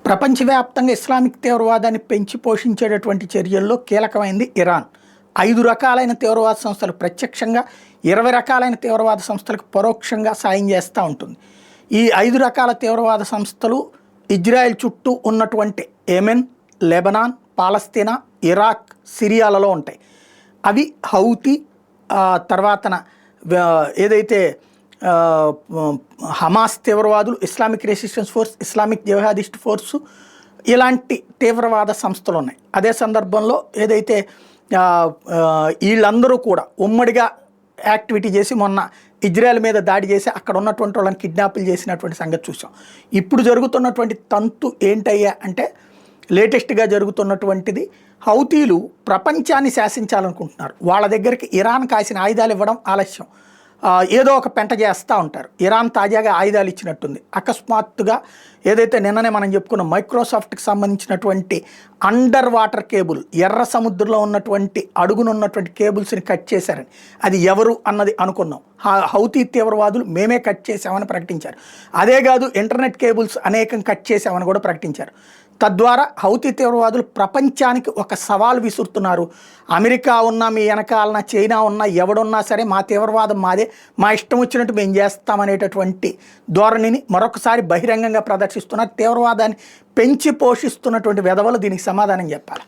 ప్రపంచవ్యాప్తంగా ఇస్లామిక్ తీవ్రవాదాన్ని పెంచి పోషించేటటువంటి చర్యల్లో కీలకమైంది ఇరాన్. 5 రకాలైన తీవ్రవాద సంస్థలు ప్రత్యక్షంగా, 20 రకాలైన తీవ్రవాద సంస్థలకు పరోక్షంగా సాయం చేస్తూ ఉంటుంది. ఈ 5 రకాల తీవ్రవాద సంస్థలు ఇజ్రాయెల్ చుట్టూ ఉన్నటువంటి యెమెన్, లెబనాన్, పాలస్తీనా, ఇరాక్, సిరియాలలో ఉంటాయి. అవి హౌతీ, తర్వాతన ఏదైతే హమాస్ తీవ్రవాదులు, Islamic resistance force, Islamic jihadist force, ఇలాంటి తీవ్రవాద సంస్థలు ఉన్నాయి. అదే సందర్భంలో ఏదైతే వీళ్ళందరూ కూడా ఉమ్మడిగా యాక్టివిటీ చేసి మొన్న ఇజ్రాయెల్ మీద దాడి చేసి అక్కడ ఉన్నటువంటి వాళ్ళని కిడ్నాపులు చేసినటువంటి సంగతి చూసాం. ఇప్పుడు జరుగుతున్నటువంటి తంతు ఏంటయ్యా అంటే, లేటెస్ట్గా జరుగుతున్నటువంటిది హౌతీలు ప్రపంచాన్ని శాసించాలనుకుంటున్నారు. వాళ్ళ దగ్గరికి ఇరాన్ కాసిన ఆయుధాలు ఇవ్వడం ఆలస్యం, ఏదో ఒక పెంట చేస్తూ ఉంటారు. ఇరాన్ తాజాగా ఆయుధాలు ఇచ్చినట్టుంది. అకస్మాత్తుగా ఏదైతే నిన్ననే మనం చెప్పుకున్న మైక్రోసాఫ్ట్కి సంబంధించినటువంటి అండర్ వాటర్ కేబుల్, ఎర్ర సముద్రంలో ఉన్నటువంటి అడుగునున్నటువంటి కేబుల్స్ని కట్ చేశారని, అది ఎవరు అన్నది అనుకున్నాం. హౌతీ తీవ్రవాదులు మేమే కట్ చేసామని ప్రకటించారు. అదే కాదు, ఇంటర్నెట్ కేబుల్స్ అనేకం కట్ చేసామని కూడా ప్రకటించారు. తద్వారా హౌతీ తీవ్రవాదులు ప్రపంచానికి ఒక సవాల్ విసురుతున్నారు. అమెరికా ఉన్నా, మీ వెనకాలన చైనా ఉన్నా, ఎవడున్నా సరే మా తీవ్రవాదం మాదే, మా ఇష్టం వచ్చినట్టు మేము చేస్తామనేటటువంటి ధోరణిని మరొకసారి బహిరంగంగా ప్రదర్శిస్తున్నారు. తీవ్రవాదాన్ని పెంచి పోషిస్తున్నటువంటి వెధవలు దీనికి సమాధానం చెప్పాలి.